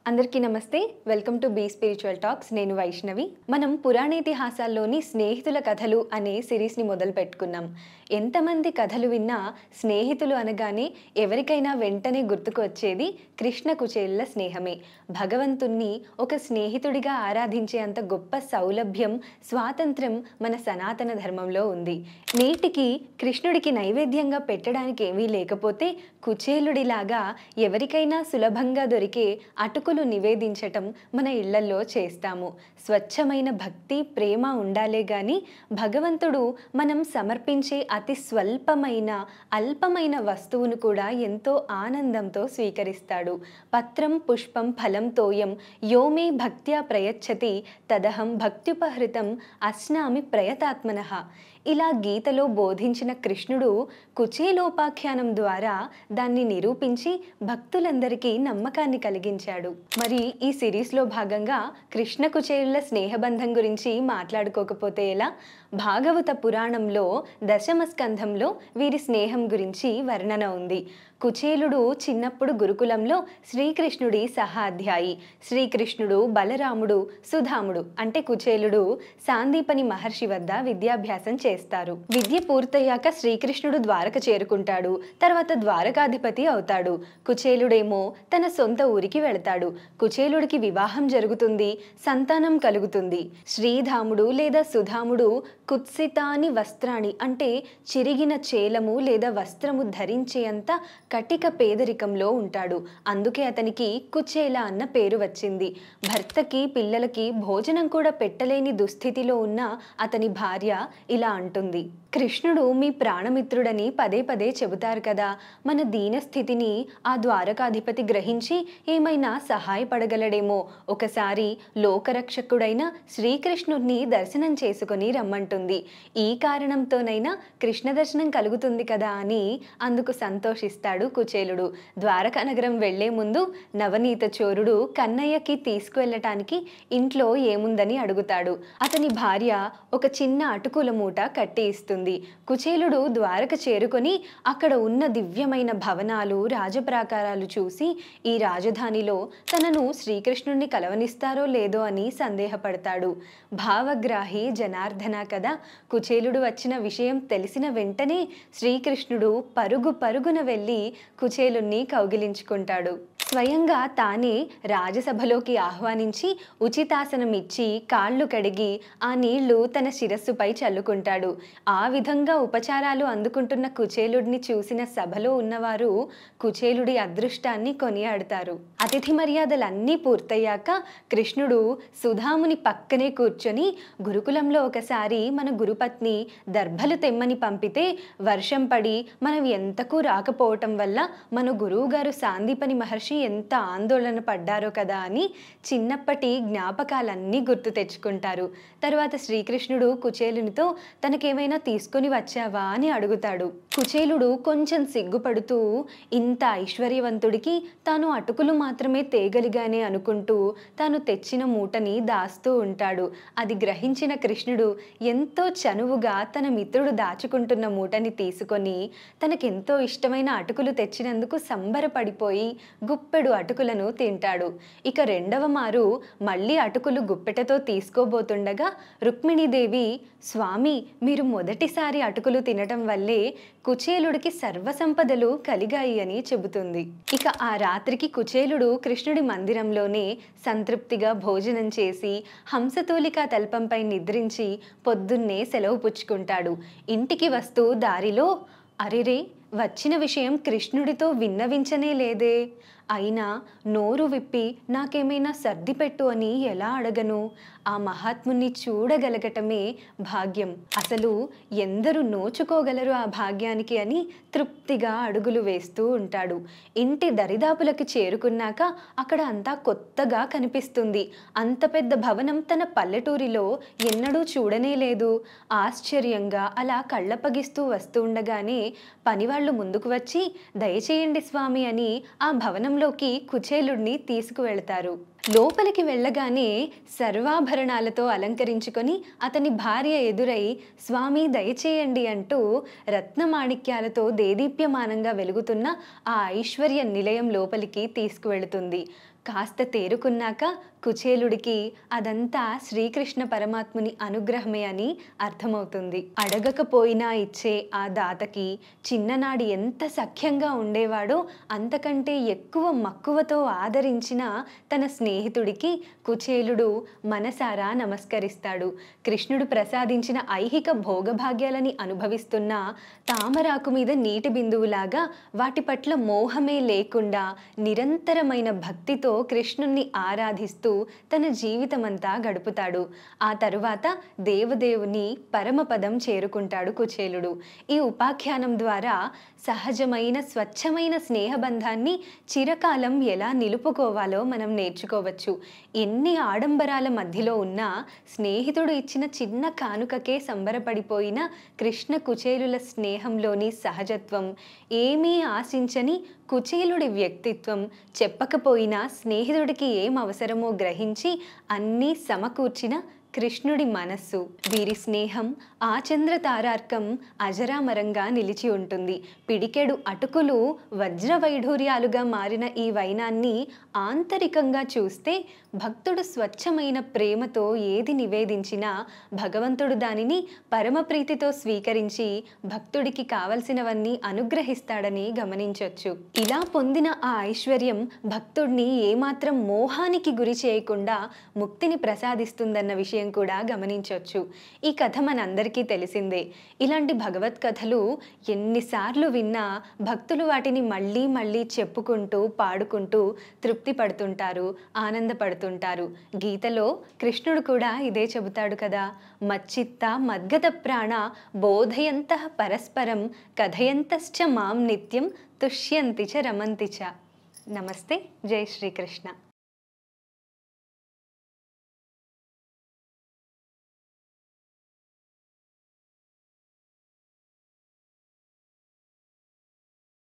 అందరికీ నమస్తే. Welcome to be spiritual talks. నేను వైష్ణవి. మనం పురాణేతిహాసాల్లోని స్నేహితుల కథలు అనే సిరీస్ని మొదలు పెట్టుకున్నాం. ఎంతమంది కథలు విన్నా స్నేహితులు అనగానే ఎవరికైనా వెంటనే గుర్తుకు వచ్చేది కృష్ణ కుచేలుల స్నేహమే. భగవంతుణ్ణి ఒక స్నేహితుడిగా ఆరాధించే అంత గొప్ప సౌలభ్యం, స్వాతంత్ర్యం మన సనాతన ధర్మంలో ఉంది. నేటికి కృష్ణుడికి నైవేద్యంగా పెట్టడానికి ఏమీ లేకపోతే కుచేలుడిలాగా ఎవరికైనా సులభంగా దొరికే అటుకులు నివేదించటం మన ఇళ్లల్లో చేస్తాము. స్వచ్ఛమైన భక్తి, ప్రేమ ఉండాలే గాని భగవంతుడు మనం సమర్పించే అతి స్వల్పమైన అల్పమైన వస్తువును కూడా ఎంతో ఆనందంతో స్వీకరిస్తాడు. పత్రం పుష్పం ఫలం తోయం యోమే భక్త్యా ప్రయచ్చతి తదహం భక్త్యుపహృతం అస్నామి ప్రయతాత్మనః. ఇలా గీతలో బోధించిన కృష్ణుడు కుచేలోపాఖ్యానం ద్వారా దాన్ని నిరూపించి భక్తులందరికీ నమ్మకాన్ని కలిగించాడు. మరి ఈ సిరీస్లో భాగంగా కృష్ణ కుచేలుల స్నేహబంధం గురించి మాట్లాడుకోకపోతే ఎలా? భాగవత పురాణంలో దశమ స్కంధంలో వీరి స్నేహం గురించి వర్ణన ఉంది. కుచేలుడు చిన్నప్పుడు గురుకులంలో శ్రీకృష్ణుడి సహాధ్యాయి. శ్రీకృష్ణుడు, బలరాముడు, సుధాముడు అంటే కుచేలుడు సాందీపని మహర్షి వద్ద విద్యాభ్యాసం చేస్తారు. విద్య పూర్తయ్యాక శ్రీకృష్ణుడు ద్వారక చేరుకుంటాడు. తర్వాత ద్వారకాధిపతి అవుతాడు. కుచేలుడేమో తన సొంత ఊరికి వెళతాడు. కుచేలుడికి వివాహం జరుగుతుంది, సంతానం కలుగుతుంది. శ్రీధాముడు లేదా సుధాముడు కుత్సితాని వస్త్రాన్ని అంటే చిరిగిన చేలము లేదా వస్త్రము ధరించేంత కటిక పేదరికంలో ఉంటాడు. అందుకే అతనికి కుచేల అన్న పేరు వచ్చింది. భర్తకి పిల్లలకి భోజనం కూడా పెట్టలేని దుస్థితిలో ఉన్న అతని భార్య ఇలా అంటుంది, కృష్ణుడు మీ ప్రాణమిత్రుడని పదే పదే చెబుతారు కదా, మన దీనస్థితిని ఆ ద్వారకాధిపతి గ్రహించి ఏమైనా సహాయపడగలడేమో. ఒకసారి లోకరక్షకుడైన శ్రీకృష్ణుడిని దర్శనం చేసుకుని రమ్మంటుంది. ఈ కారణంతోనైనా కృష్ణ దర్శనం కలుగుతుంది కదా అని అందుకు సంతోషిస్తాడు కుచేలుడు. ద్వారకా నగరం వెళ్లే ముందు నవనీత చోరుడు కన్నయ్యకి తీసుకువెళ్ళటానికి ఇంట్లో ఏముందని అడుగుతాడు. అతని భార్య ఒక చిన్న అటుకుల మూట కట్టి ఇస్తుంది. కుచేలుడు ద్వారక చేరుకొని అక్కడ ఉన్న దివ్యమైన భవనాలు, రాజప్రాకారాలు చూసి ఈ రాజధానిలో తనను శ్రీకృష్ణుడిని కలవనిస్తారో లేదో అని సందేహపడతాడు. భావగ్రాహి జనార్దన కదా. కుచేలుడు వచ్చిన విషయం తెలిసిన వెంటనే శ్రీకృష్ణుడు పరుగు పరుగున వెళ్ళి కుచేలుణ్ణి కౌగిలించుకుంటాడు. స్వయంగా తానే రాజసభలోకి ఆహ్వానించి ఉచితాసనం ఇచ్చి కాళ్ళు కడిగి ఆ నీళ్లు తన శిరస్సుపై చల్లుకుంటాడు. ఆ విధంగా ఉపచారాలు అందుకుంటున్న కుచేలుడిని చూసిన సభలో ఉన్నవారు కుచేలుడి అదృష్టాన్ని కొనియాడతారు. అతిథి మర్యాదలన్నీ పూర్తయ్యాక కృష్ణుడు సుధాముని పక్కనే కూర్చొని, గురుకులంలో ఒకసారి మన గురుపత్ని దర్భలు తెమ్మని పంపితే వర్షం పడి మనం ఎంతకు రాకపోవటం వల్ల మన గురువుగారు సాందీపని మహర్షి ఎంత ఆందోళన పడ్డారో కదా అని చిన్నప్పటి జ్ఞాపకాలన్నీ గుర్తు తెచ్చుకుంటారు. తర్వాత శ్రీకృష్ణుడు కుచేలునితో తనకేమైనా తీసుకొని వచ్చావా అని అడుగుతాడు. కుచేలుడు కొంచెం సిగ్గుపడుతూ ఇంత ఐశ్వర్యవంతుడికి తాను అటుకులు మాత్రమే తేగలిగానే అనుకుంటూ తాను తెచ్చిన మూటని దాస్తూ ఉంటాడు. అది గ్రహించిన కృష్ణుడు ఎంతో చనువుగా తన మిత్రుడు దాచుకుంటున్న మూటని తీసుకొని తనకెంతో ఇష్టమైన అటుకులు తెచ్చినందుకు సంబరపడిపోయి గుప్పెడు అటుకులను తింటాడు. ఇక రెండవ మారు మళ్ళీ అటుకులు గుప్పెటతో తీసుకోబోతుండగా రుక్మిణీదేవి, స్వామి మీరు మొదటిసారి అటుకులు తినటం వల్లే కుచేలుడికి సర్వసంపదలు కలిగాయి అని చెబుతుంది. ఇక ఆ రాత్రికి కుచేలుడు కృష్ణుడి మందిరంలోనే సంతృప్తిగా భోజనం చేసి హంసతూలికా తల్పంపై నిద్రించి పొద్దున్నే సెలవు పుచ్చుకుంటాడు. ఇంటికి వస్తూ దారిలో, అరెరే వచ్చిన విషయం కృష్ణుడితో విన్నవించనే లేదే, అయినా నోరు విప్పి నాకేమైనా సర్దిపెట్టు అని ఎలా అడగను? ఆ మహాత్ముని చూడగలగటమే భాగ్యం. అసలు ఎందరు నోచుకోగలరు ఆ భాగ్యానికి అని తృప్తిగా అడుగులు వేస్తూ ఉంటాడు. ఇంటి దరిదాపులకి చేరుకున్నాక అక్కడ అంతా కొత్తగా కనిపిస్తుంది. అంత పెద్ద భవనం తన పల్లెటూరిలో ఎన్నడూ చూడనే లేదు. ఆశ్చర్యంగా అలా కళ్ళప్పగిస్తూ వస్తూ ఉండగానే పనివాళ్ళు ముందుకు వచ్చి, దయచేయండి స్వామి అని ఆ భవనంలోకి కుచేలుడిని తీసుకువెళతారు. లోపలికి వెళ్ళగానే సర్వాభరణాలతో అలంకరించుకొని అతని భార్య ఎదురై స్వామి దయచేయండి అంటూ రత్నమాణిక్యాలతో దేదీప్యమానంగా వెలుగుతున్న ఆ ఐశ్వర్య నిలయం లోపలికి తీసుకువెళుతుంది. కాస్త తేరుకున్నాక కుచేలుడికి అదంతా శ్రీకృష్ణ పరమాత్ముని అనుగ్రహమే అని అర్థమవుతుంది. అడగకపోయినా ఇచ్చే ఆ దాతకి చిన్ననాడి ఎంత సఖ్యంగా ఉండేవాడో అంతకంటే ఎక్కువ మక్కువతో ఆదరించిన తన స్నేహితుడికి కుచేలుడు మనసారా నమస్కరిస్తాడు. కృష్ణుడు ప్రసాదించిన ఐహిక భోగభాగ్యాలని అనుభవిస్తున్న తామరాకు మీద నీటి బిందువులాగా వాటి పట్ల మోహమే లేకుండా నిరంతరమైన భక్తితో కృష్ణుణ్ణి ఆరాధిస్తూ తన జీవితమంతా గడుపుతాడు. ఆ తరువాత దేవదేవుని పరమపదం చేరుకుంటాడు కుచేలుడు. ఈ ఉపాఖ్యానం ద్వారా సహజమైన స్వచ్ఛమైన స్నేహబంధాన్ని చిరకాలం ఎలా నిలుపుకోవాలో మనం నేర్చుకోవచ్చు. ఎన్ని ఆడంబరాల మధ్యలో ఉన్నా స్నేహితుడు ఇచ్చిన చిన్న కానుకకే సంబరపడిపోయిన కృష్ణ కుచేలుల స్నేహంలోని సహజత్వం, ఏమీ ఆశించని కుచేలుడి వ్యక్తిత్వం, చెప్పకపోయినా స్నేహితుడికి ఏం అవసరమో గ్రహించి అన్నీ సమకూర్చిన కృష్ణుడి మనస్సు. వీరి స్నేహం ఆచంద్ర తారార్కం అజరామరంగా నిలిచి ఉంటుంది. పిడికెడు అటుకులు వజ్రవైఢూర్యాలుగా మారిన ఈ వైనాన్ని ఆంతరికంగా చూస్తే భక్తుడు స్వచ్ఛమైన ప్రేమతో ఏది నివేదించినా భగవంతుడు దానిని పరమప్రీతితో స్వీకరించి భక్తుడికి కావలసినవన్నీ అనుగ్రహిస్తాడని గమనించవచ్చు. ఇలా పొందిన ఆ ఐశ్వర్యం భక్తుడిని ఏమాత్రం మోహానికి గురి చేయకుండా ముక్తిని ప్రసాదిస్తుందన్న విషయం కూడా గమనించవచ్చు. ఈ కథ మనందరికీ తెలిసిందే. ఇలాంటి భగవత్ కథలు ఎన్నిసార్లు విన్నా భక్తులు వాటిని మళ్ళీ మళ్ళీ చెప్పుకుంటూ పాడుకుంటూ తృప్తి పడుతుంటారు, ఆనందపడుతుంటారు. గీతలో కృష్ణుడు కూడా ఇదే చెబుతాడు కదా, మచ్చిత్త మద్గత ప్రాణ బోధయంతః పరస్పరం కథయంతశ్చ మాం నిత్యం తుష్యంతి చ రమంతి చ. నమస్తే. జై శ్రీకృష్ణ.